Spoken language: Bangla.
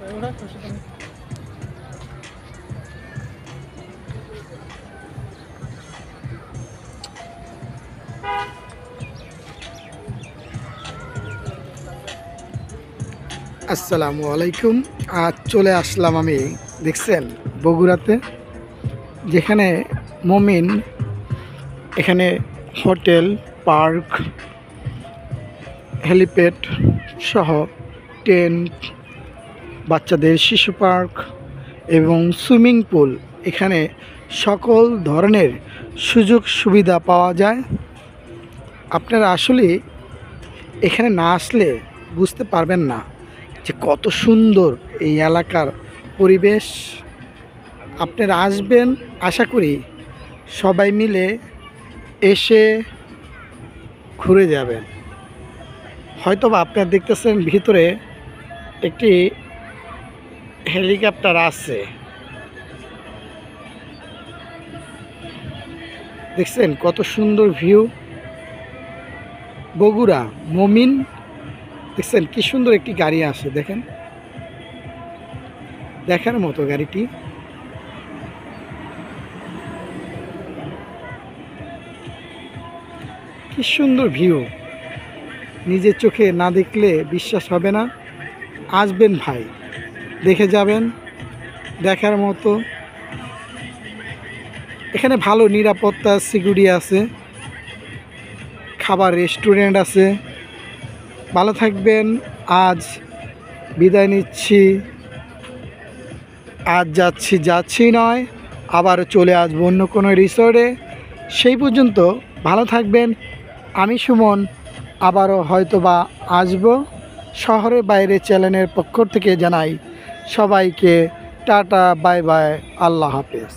আসসালামু আলাইকুম। আজ চলে আসলাম আমি, দেখছেন, বগুড়াতে, যেখানে মমিন, এখানে হোটেল, পার্ক, হেলিপ্যাড সহ টেন্ট, বাচ্চাদের শিশু পার্ক এবং সুইমিং পুল, এখানে সকল ধরনের সুযোগ সুবিধা পাওয়া যায়। আপনারা আসলে এখানে না আসলে বুঝতে পারবেন না যে কত সুন্দর এই এলাকার পরিবেশ। আপনারা আসবেন, আশা করি সবাই মিলে এসে ঘুরে যাবেন। হয়তোবা আপনারা দেখতেছেন ভিতরে একটি হেলিকপ্টার আছে, দেখছেন কত সুন্দর ভিউ। বগুড়া মমিন, দেখছেন কি সুন্দর একটি গাড়ি আসে, দেখেন, দেখার মতো গাড়িটি। কি সুন্দর ভিউ, নিজের চোখে না দেখলে বিশ্বাস হবে না। আসবেন ভাই, দেখে যাবেন, দেখার মতো। এখানে ভালো নিরাপত্তা, সিকিউরিটি আছে, খাবার রেস্টুরেন্ট আছে। ভালো থাকবেন। আজ বিদায় নিচ্ছি। আজ যাচ্ছি নয়, আবারও চলে আসবো অন্য কোনো রিসর্টে। সেই পর্যন্ত ভালো থাকবেন। আমি সুমন, আবারও হয়তোবা আসবো। শহরের বাইরে চ্যানেলের পক্ষ থেকে জানাই সবাইকে টাটা, বাই বাই, আল্লাহ হাফেজ।